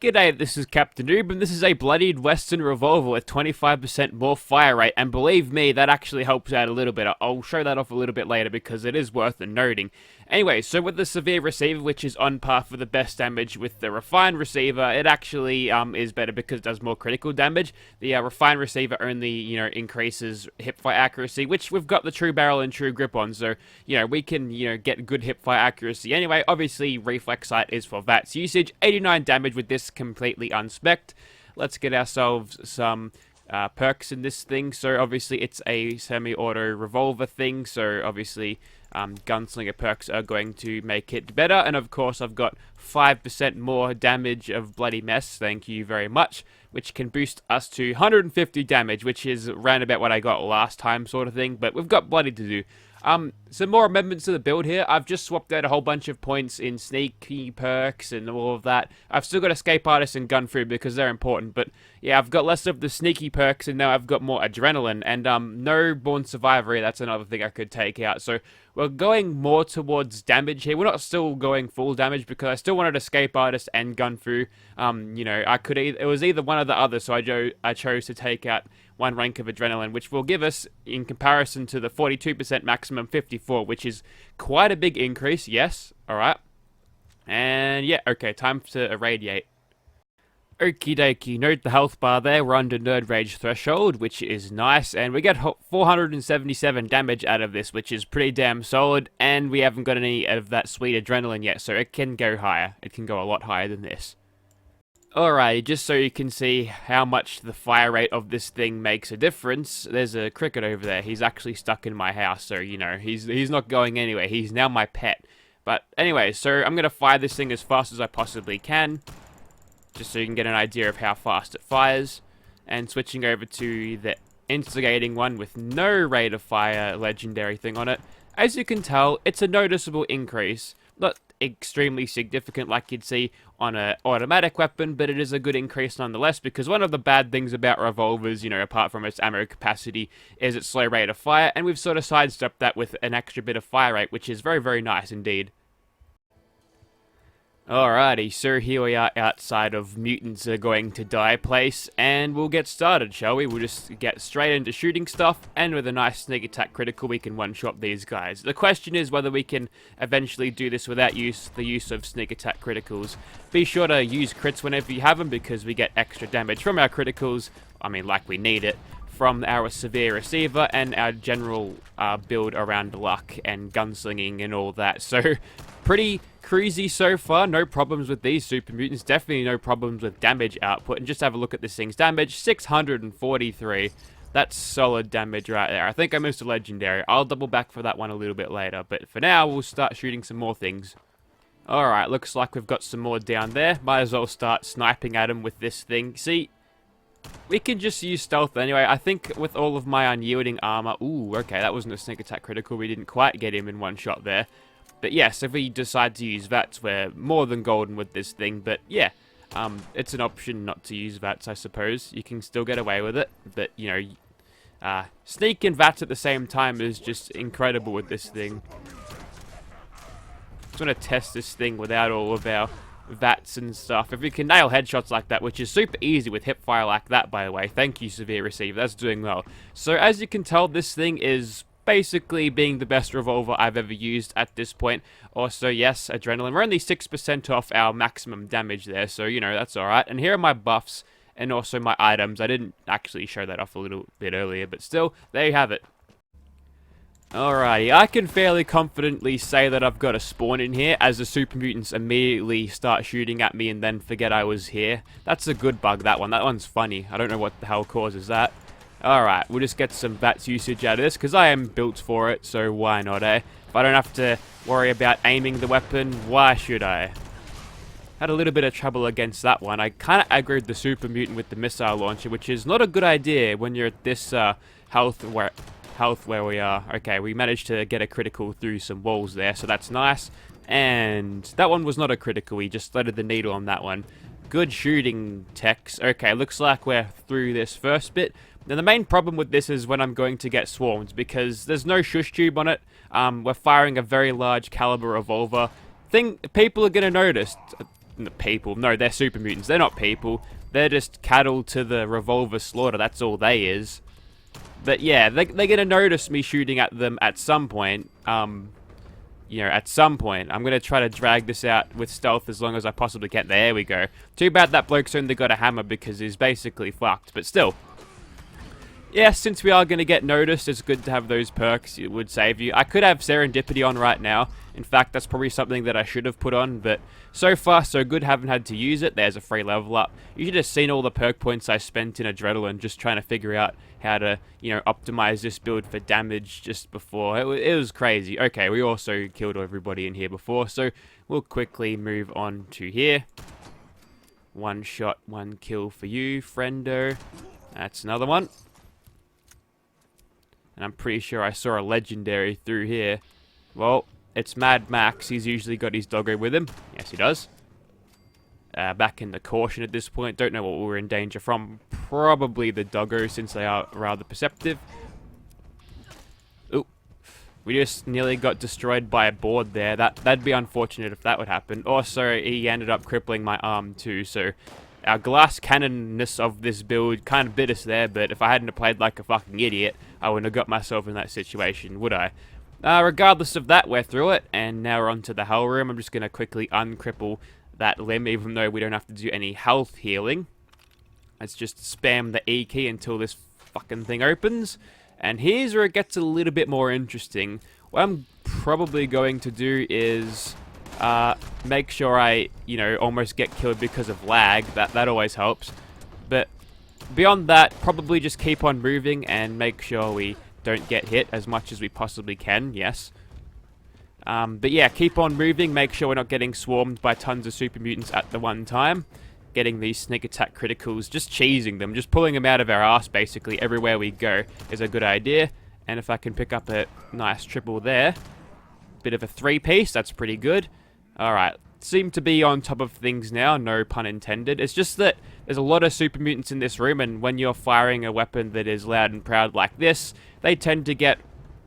G'day, this is Captain Noob, and this is a Bloodied Western Revolver with 25% more fire rate, and believe me, that actually helps out a little bit. I'll show that off a little bit later because it is worth noting. Anyway, so with the Severe Receiver, which is on par for the best damage with the Refined Receiver, it actually is better because it does more critical damage. The Refined Receiver only, increases hipfire accuracy, which we've got the True Barrel and True Grip on, so, we can, get good hipfire accuracy. Anyway, obviously, Reflex Sight is for VATS usage. 89 damage with this completely unspec'd. Let's get ourselves some perks in this thing. So obviously it's a semi-auto revolver thing, so obviously gunslinger perks are going to make it better. And of course I've got 5% more damage of Bloody Mess, thank you very much, which can boost us to 150 damage, which is around about what I got last time sort of thing, but we've got Bloody to do. Some more amendments to the build here. I've just swapped out a whole bunch of points in sneaky perks and all of that. I've still got Escape Artist and Gun Through because they're important, but yeah, I've got less of the sneaky perks and now I've got more adrenaline and no Born Survivor. That's another thing I could take out. So we're going more towards damage here. We're not still going full damage because I still wanted Escape Artist and Gun Through. I could it was either one or the other, so I chose to take out one rank of adrenaline, which will give us, in comparison to the 42% maximum, 54, which is quite a big increase. Yes, alright. And yeah, okay, time to irradiate. Okie dokie, note the health bar there, we're under Nerd Rage threshold, which is nice, and we get 477 damage out of this, which is pretty damn solid, and we haven't got any of that sweet adrenaline yet, so it can go higher. It can go a lot higher than this. Alright, just so you can see how much the fire rate of this thing makes a difference, there's a cricket over there. He's actually stuck in my house, so, he's not going anywhere. He's now my pet. But anyway, so I'm going to fire this thing as fast as I possibly can, just so you can get an idea of how fast it fires. And switching over to the instigating one with no rate of fire legendary thing on it. As you can tell, it's a noticeable increase. Not extremely significant like you'd see on an automatic weapon, but it is a good increase nonetheless, because one of the bad things about revolvers, apart from its ammo capacity, is its slow rate of fire, and we've sort of sidestepped that with an extra bit of fire rate, which is very, very nice indeed. Alrighty, so here we are outside of Mutants Are Going to Die place, and we'll get started, shall we? We'll just get straight into shooting stuff, and with a nice sneak attack critical, we can one-shot these guys. The question is whether we can eventually do this without the use of sneak attack criticals. Be sure to use crits whenever you have them, because we get extra damage from our criticals, like we need it, from our Severe Receiver and our general build around luck and gunslinging and all that. So, pretty cruisy so far, no problems with these super mutants, definitely no problems with damage output, and just have a look at this thing's damage, 643, that's solid damage right there. I think I missed a legendary, I'll double back for that one a little bit later, but for now, we'll start shooting some more things. Alright, looks like we've got some more down there, might as well start sniping at them with this thing. See, we can just use stealth anyway. I think with all of my unyielding armor, ooh, okay, that wasn't a sneak attack critical, we didn't quite get him in one shot there. But yes, if we decide to use VATS, we're more than golden with this thing. But yeah, it's an option not to use VATS, I suppose. You can still get away with it. But, sneak and VATS at the same time is just incredible with this thing. Just want to test this thing without all of our VATS and stuff. If we can nail headshots like that, which is super easy with hipfire like that, by the way. Thank you, Severe Receiver. That's doing well. So as you can tell, this thing is basically being the best revolver I've ever used at this point. Also, yes, adrenaline. We're only 6% off our maximum damage there, so, that's alright. And here are my buffs and also my items. I didn't actually show that off a little bit earlier, but still, there you have it. Alrighty, I can fairly confidently say that I've got a spawn in here as the super mutants immediately start shooting at me and then forget I was here. That's a good bug, that one. That one's funny. I don't know what the hell causes that. Alright, we'll just get some VATS usage out of this, because I am built for it, so why not, eh? If I don't have to worry about aiming the weapon, why should I? Had a little bit of trouble against that one. I kind of aggroed the super mutant with the missile launcher, which is not a good idea when you're at this health where we are. Okay, we managed to get a critical through some walls there, so that's nice. And that one was not a critical, we just threaded the needle on that one. Good shooting, Tex. Okay, looks like we're through this first bit. Now, the main problem with this is when I'm going to get swarmed, because there's no shush tube on it. We're firing a very large caliber revolver. People are going to notice. people. No, they're super mutants. They're not people. They're just cattle to the Revolver slaughter. That's all they is. But yeah, they're going to notice me shooting at them at some point. You know, at some point. I'm going to try to drag this out with stealth as long as I possibly can. There we go. Too bad that bloke's only got a hammer because he's basically fucked. But still. Yeah, since we are going to get noticed, it's good to have those perks. It would save you. I could have Serendipity on right now. In fact, that's probably something that I should have put on. But so far, so good. Haven't had to use it. There's a free level up. You should have seen all the perk points I spent in Adrenaline just trying to figure out how to, you know, optimize this build for damage just before. It was crazy. Okay, we also killed everybody in here before. So we'll quickly move on to here. One shot, one kill for you, friendo. That's another one. And I'm pretty sure I saw a legendary through here. Well, it's Mad Max. He's usually got his doggo with him. Yes, he does. Back in the caution at this point. Don't know what we're in danger from. Probably the doggo, since they are rather perceptive. Ooh. We just nearly got destroyed by a board there. That'd be unfortunate if that would happen. Also, he ended up crippling my arm too, so... Our glass cannonness of this build kind of bit us there, but if I hadn't played like a fucking idiot, I wouldn't have got myself in that situation, would I? Regardless of that, we're through it, and now we're on to the hell room. I'm just going to quickly uncripple that limb, even though we don't have to do any health healing. Let's just spam the E key until this fucking thing opens. And here's where it gets a little bit more interesting. What I'm probably going to do is... make sure I, you know, almost get killed because of lag. That always helps. But beyond that, probably just keep on moving and make sure we don't get hit as much as we possibly can. Yes. But yeah, keep on moving. Make sure we're not getting swarmed by tons of super mutants at the one time. Getting these sneak attack criticals, just cheesing them, just pulling them out of our ass basically everywhere we go is a good idea. And if I can pick up a nice triple there, bit of a three-piece, that's pretty good. Alright, seem to be on top of things now, no pun intended. It's just that there's a lot of super mutants in this room, and when you're firing a weapon that is loud and proud like this, they tend to get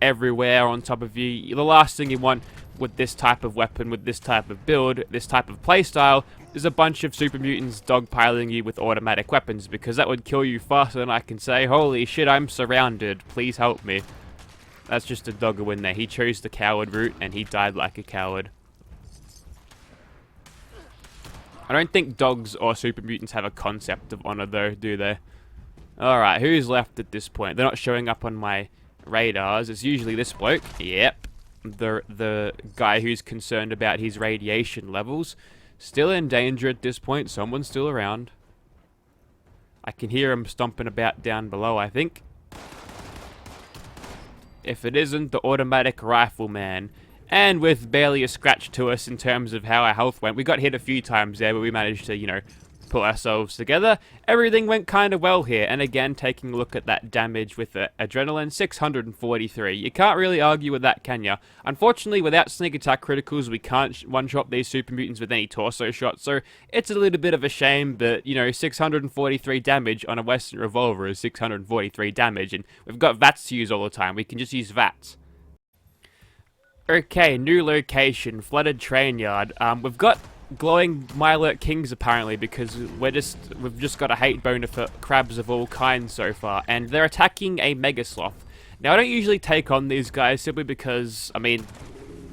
everywhere on top of you. The last thing you want with this type of weapon, with this type of build, this type of playstyle, is a bunch of super mutants dogpiling you with automatic weapons, because that would kill you faster than I can say, holy shit, I'm surrounded, please help me. That's just a doggo in there. He chose the coward route, and he died like a coward. I don't think dogs or super mutants have a concept of honor though, do they? Alright, who's left at this point? They're not showing up on my radars. It's usually this bloke. Yep. The guy who's concerned about his radiation levels. Still in danger at this point. Someone's still around. I can hear him stomping about down below, I think. If it isn't the automatic rifleman. And with barely a scratch to us in terms of how our health went. We got hit a few times there, but we managed to, you know, pull ourselves together. Everything went kind of well here. And again, taking a look at that damage with the Adrenaline, 643. You can't really argue with that, can you? Unfortunately, without sneak attack criticals, we can't one-shot these super mutants with any torso shots. So it's a little bit of a shame, but, you know, 643 damage on a Western Revolver is 643 damage. And we've got VATS to use all the time. We can just use VATS. Okay, new location, flooded Trainyard. We've got glowing Mylurt Kings apparently because we've just got a hate boner for crabs of all kinds so far, and they're attacking a Mega Sloth. Now I don't usually take on these guys simply because, I mean,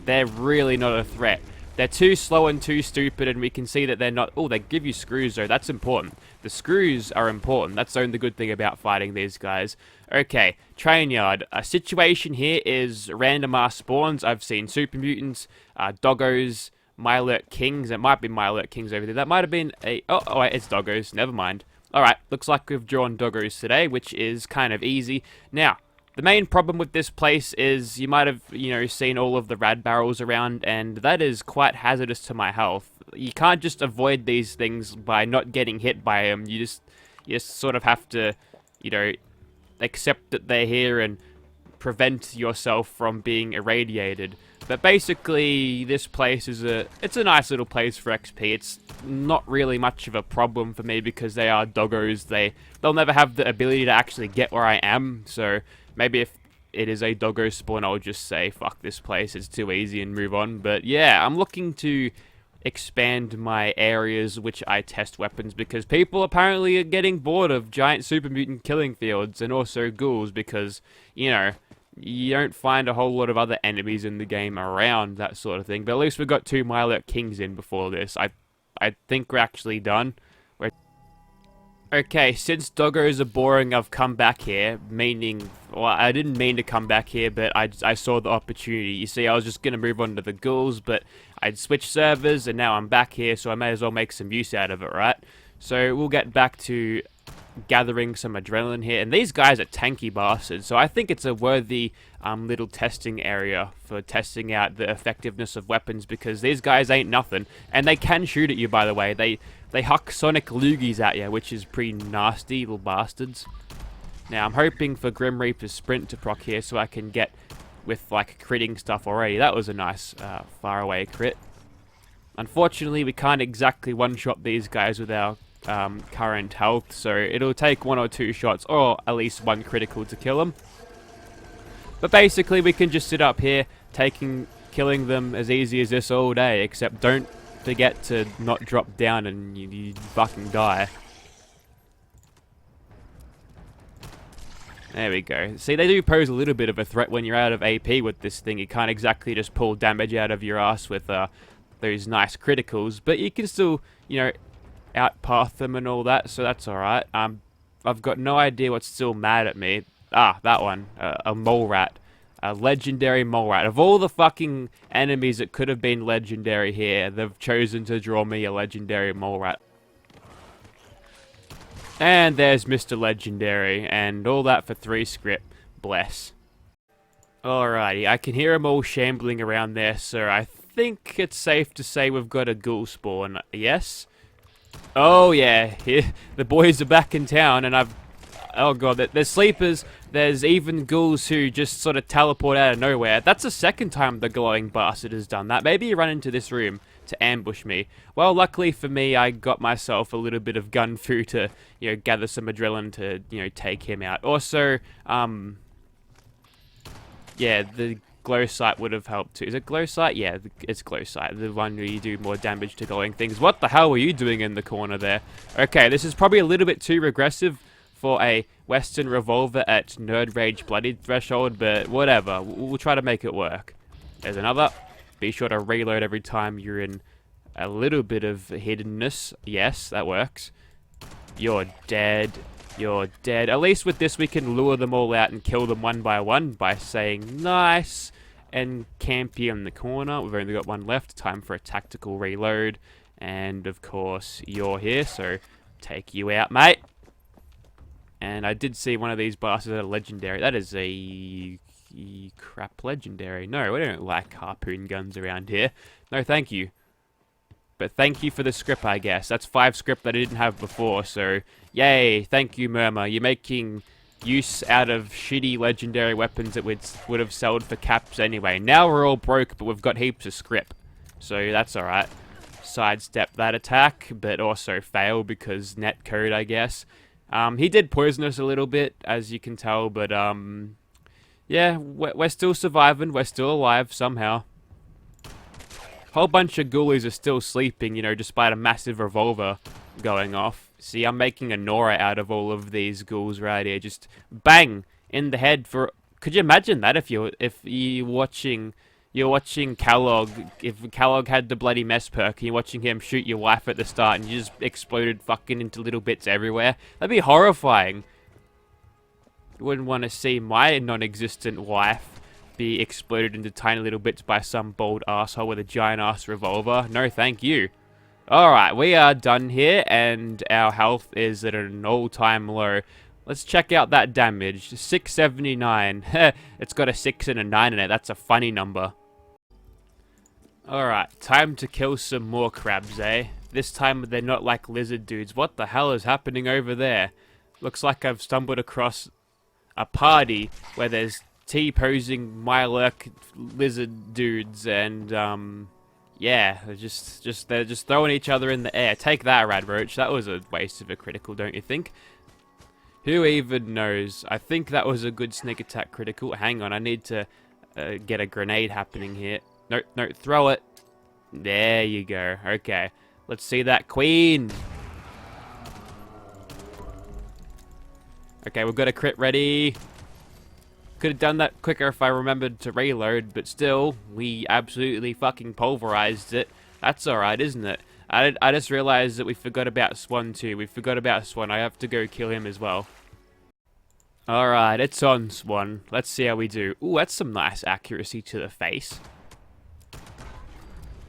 they're really not a threat. They're too slow and too stupid, and we can see that they're not... Oh, they give you screws though, that's important. The screws are important, that's the only good thing about fighting these guys. Okay, Trainyard. A situation here is random ass spawns. I've seen super mutants, doggos, Mylurt Kings. It might be Mylurt Kings over there. That might have been a... Oh, wait, it's doggos. Never mind. Alright, looks like we've drawn doggos today, which is kind of easy. Now, the main problem with this place is you might have, you know, seen all of the rad barrels around, and that is quite hazardous to my health. You can't just avoid these things by not getting hit by them. You just sort of have to, you know, accept that they're here and prevent yourself from being irradiated. But basically, this place is it's a nice little place for XP. It's not really much of a problem for me because they are doggos. They'll never have the ability to actually get where I am. So maybe if it is a doggo spawn, I'll just say, fuck this place, it's too easy and move on. But yeah, I'm looking to expand my areas which I test weapons, because people apparently are getting bored of giant super mutant killing fields and also ghouls, because, you know, you don't find a whole lot of other enemies in the game around that sort of thing. But at least we got 2 Mirelurk Kings in before this. I think we're actually done. Okay, since doggos are boring, I've come back here, meaning, well, I didn't mean to come back here, but I saw the opportunity. You see, I was just going to move on to the ghouls, but I'd switched servers, and now I'm back here, so I may as well make some use out of it, right? So we'll get back to gathering some adrenaline here, and these guys are tanky bastards, so I think it's a worthy little testing area for testing out the effectiveness of weapons, because these guys ain't nothing, and they can shoot at you, by the way. They huck sonic loogies at you, which is pretty nasty, little bastards. Now I'm hoping for Grim Reaper's sprint to proc here, so I can get with like critting stuff already. That was a nice far away crit. Unfortunately, we can't exactly one-shot these guys with our current health, so it'll take 1 or 2 shots, or at least 1 critical to kill them. But basically, we can just sit up here, killing them as easy as this all day, except don't forget to not drop down and you fucking die. There we go. See, they do pose a little bit of a threat when you're out of AP with this thing. You can't exactly just pull damage out of your ass with those nice criticals, but you can still, you know, outpath them and all that, so that's alright. I've got no idea what's still mad at me. Ah, that one. A mole rat. A legendary mole rat. Of all the fucking enemies that could have been legendary here, they've chosen to draw me a legendary mole rat. And there's Mr. Legendary, and all that for 3 script. Bless. Alrighty, I can hear them all shambling around there, so I think it's safe to say we've got a ghoul spawn. Yes? Oh yeah, the boys are back in town, and oh god, there's sleepers, there's even ghouls who just sort of teleport out of nowhere. That's the second time the glowing bastard has done that. Maybe he ran into this room to ambush me. Well, luckily for me, I got myself a little bit of gun fu to, you know, gather some adrenaline to, you know, take him out. Also, yeah, the glow sight would have helped too. Is it glow sight? Yeah, it's glow sight. The one where you do more damage to glowing things. What the hell were you doing in the corner there? Okay, this is probably a little bit too regressive for a Western Revolver at Nerd Rage Bloodied threshold, but whatever. We'll try to make it work. There's another. Be sure to reload every time you're in a little bit of hiddenness. Yes, that works. You're dead. You're dead. At least with this we can lure them all out and kill them one by saying nice and camp you in the corner. We've only got 1 left. Time for a tactical reload. And of course you're here, so take you out, mate. And I did see one of these bastards at a legendary. That is a crap legendary. No, we don't like harpoon guns around here. No, thank you. But thank you for the script, I guess. That's 5 script that I didn't have before, so yay, thank you, Murmur. You're making use out of shitty legendary weapons that would have sold for caps anyway. Now we're all broke, but we've got heaps of script, so that's alright. Sidestep that attack, but also fail because netcode, I guess. He did poison us a little bit, as you can tell, but yeah, we're still surviving. We're still alive somehow. Whole bunch of ghoulies are still sleeping, you know, despite a massive revolver going off. See, I'm making a Nora out of all of these ghouls right here. Just bang in the head for. Could you imagine that if you're watching Kellogg? If Kellogg had the bloody mess perk, and you're watching him shoot your wife at the start, and you just exploded fucking into little bits everywhere. That'd be horrifying. You wouldn't want to see my non-existent wife be exploded into tiny little bits by some bold asshole with a giant ass revolver. No, thank you. Alright, we are done here, and our health is at an all-time low. Let's check out that damage. 679. It's got a 6 and a 9 in it. That's a funny number. Alright, time to kill some more crabs, eh? This time they're not like lizard dudes. What the hell is happening over there? Looks like I've stumbled across a party where there's T-posing Mirelurk lizard dudes, and yeah, they're just throwing each other in the air. Take that, Radroach. That was a waste of a critical, don't you think? Who even knows? I think that was a good sneak attack critical. Hang on, I need to get a grenade happening here. No, throw it. There you go. Okay. Let's see that queen. Okay, we've got a crit ready. Could have done that quicker if I remembered to reload, but still, we absolutely fucking pulverized it. That's alright, isn't it? I just realized that we forgot about Swan too. We forgot about Swan. I have to go kill him as well. Alright, it's on, Swan. Let's see how we do. Ooh, that's some nice accuracy to the face.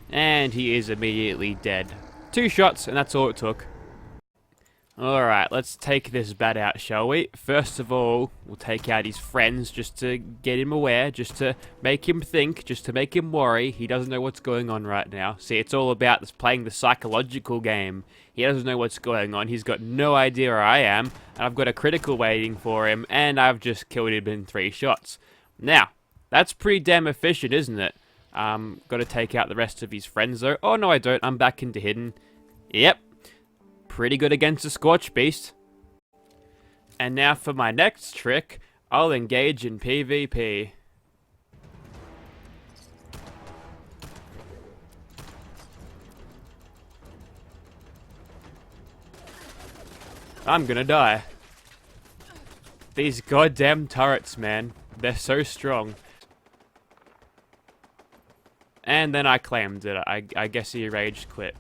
And he is immediately dead. 2 shots, and that's all it took. Alright, let's take this bat out, shall we? First of all, we'll take out his friends just to get him aware, just to make him think, just to make him worry. He doesn't know what's going on right now. See, it's all about this playing the psychological game. He doesn't know what's going on. He's got no idea where I am, and I've got a critical waiting for him, and I've just killed him in 3 shots. Now, that's pretty damn efficient, isn't it? Got to take out the rest of his friends, though. Oh, no, I don't. I'm back into hidden. Yep. Pretty good against the Scorch Beast. And now for my next trick, I'll engage in PvP. I'm gonna die. These goddamn turrets, man. They're so strong. And then I claimed it. I guess he rage quit.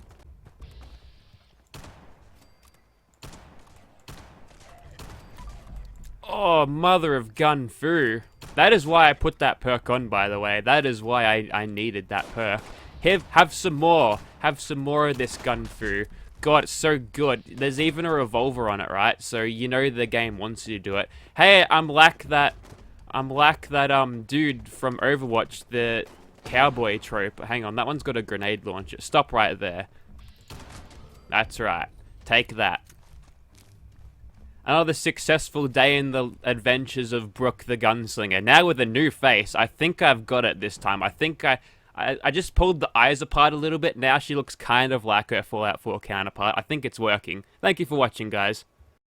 Oh, mother of gun fu. That is why I put that perk on, by the way. That is why I needed that perk. Have some more. Have some more of this gun fu. God, it's so good. There's even a revolver on it, right? So you know the game wants you to do it. Hey, I'm like that dude from Overwatch, the cowboy trope. Hang on, that one's got a grenade launcher. Stop right there. That's right. Take that. Another successful day in the adventures of Brooke the Gunslinger. Now with a new face. I think I've got it this time. I think I just pulled the eyes apart a little bit. Now she looks kind of like her Fallout 4 counterpart. I think it's working. Thank you for watching, guys.